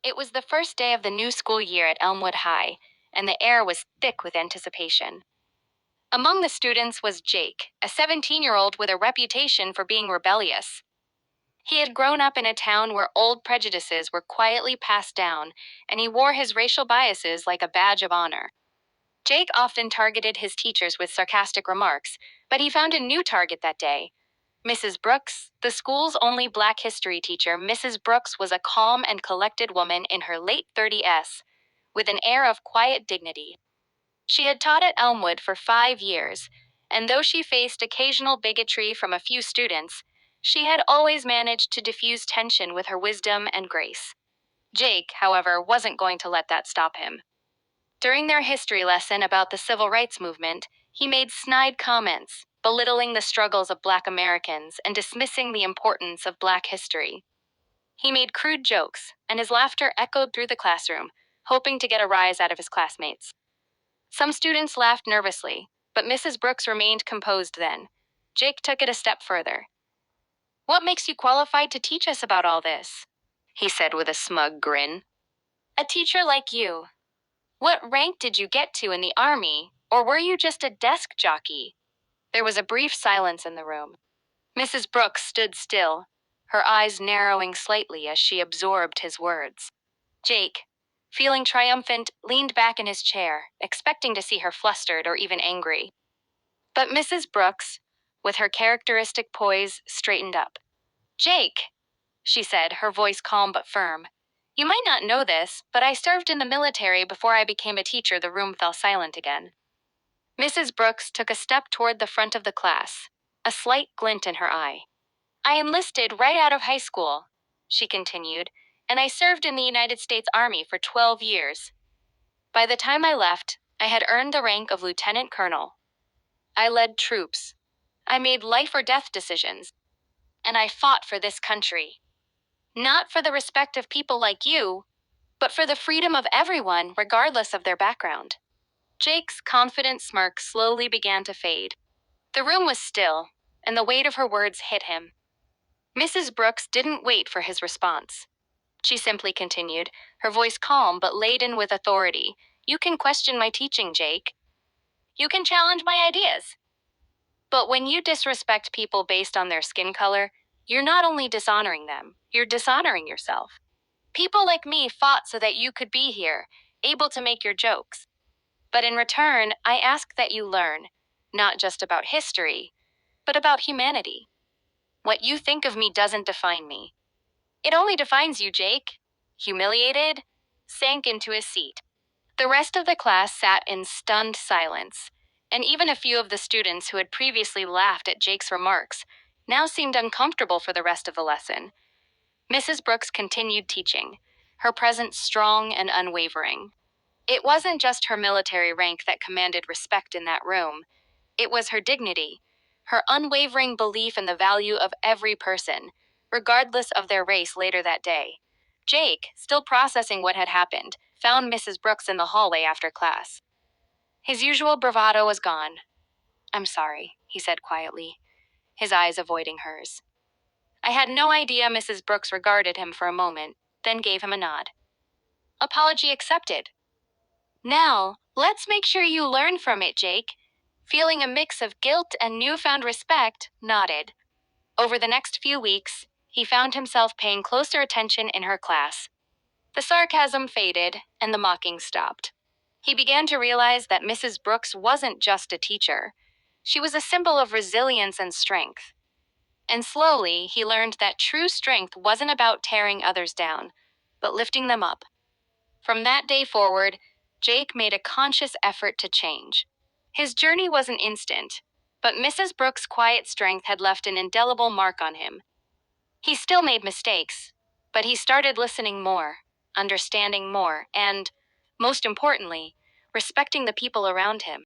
It was the first day of the new school year at Elmwood High, and the air was thick with anticipation. Among the students was Jake, a 17-year-old with a reputation for being rebellious. He had grown up in a town where old prejudices were quietly passed down, and he wore his racial biases like a badge of honor. Jake often targeted his teachers with sarcastic remarks, but he found a new target that day. Mrs. Brooks, the school's only Black history teacher. Mrs. Brooks was a calm and collected woman in her late 30s, with an air of quiet dignity. She had taught at Elmwood for 5 years, and though she faced occasional bigotry from a few students, she had always managed to diffuse tension with her wisdom and grace. Jake, however, wasn't going to let that stop him. During their history lesson about the civil rights movement, he made snide comments, belittling the struggles of Black Americans and dismissing the importance of Black history. He made crude jokes, and his laughter echoed through the classroom, hoping to get a rise out of his classmates. Some students laughed nervously, but Mrs. Brooks remained composed then. Jake took it a step further. "What makes you qualified to teach us about all this?" he said with a smug grin. "A teacher like you. What rank did you get to in the army, or were you just a desk jockey?" There was a brief silence in the room. Mrs. Brooks stood still, her eyes narrowing slightly as she absorbed his words. Jake, feeling triumphant, leaned back in his chair, expecting to see her flustered or even angry. But Mrs. Brooks, with her characteristic poise, straightened up. "Jake," she said, her voice calm but firm, "you might not know this, but I served in the military before I became a teacher." The room fell silent again. Mrs. Brooks took a step toward the front of the class, a slight glint in her eye. "I enlisted right out of high school," she continued, "and I served in the United States Army for 12 years. By the time I left, I had earned the rank of lieutenant colonel. I led troops. I made life or death decisions. And I fought for this country. Not for the respect of people like you, but for the freedom of everyone, regardless of their background." Jake's confident smirk slowly began to fade. The room was still, and the weight of her words hit him. Mrs. Brooks didn't wait for his response. She simply continued, her voice calm but laden with authority. "You can question my teaching, Jake. You can challenge my ideas. But when you disrespect people based on their skin color, you're not only dishonoring them, you're dishonoring yourself. People like me fought so that you could be here, able to make your jokes. But in return, I ask that you learn, not just about history, but about humanity. What you think of me doesn't define me. It only defines you, Jake." Humiliated, sank into his seat. The rest of the class sat in stunned silence, and even a few of the students who had previously laughed at Jake's remarks now seemed uncomfortable for the rest of the lesson. Mrs. Brooks continued teaching, her presence strong and unwavering. It wasn't just her military rank that commanded respect in that room. It was her dignity, her unwavering belief in the value of every person, regardless of their race. Later that day, Jake, still processing what had happened, found Mrs. Brooks in the hallway after class. His usual bravado was gone. "I'm sorry," he said quietly, his eyes avoiding hers. "I had no idea." Mrs. Brooks regarded him for a moment, then gave him a nod. "Apology accepted. Now, let's make sure you learn from it," Jake, feeling a mix of guilt and newfound respect, nodded. Over the next few weeks, he found himself paying closer attention in her class. The sarcasm faded, and the mocking stopped. He began to realize that Mrs. Brooks wasn't just a teacher. She was a symbol of resilience and strength. And slowly, he learned that true strength wasn't about tearing others down, but lifting them up. From that day forward, Jake made a conscious effort to change. His journey wasn't instant, but Mrs. Brooks' quiet strength had left an indelible mark on him. He still made mistakes, but he started listening more, understanding more, and, most importantly, respecting the people around him.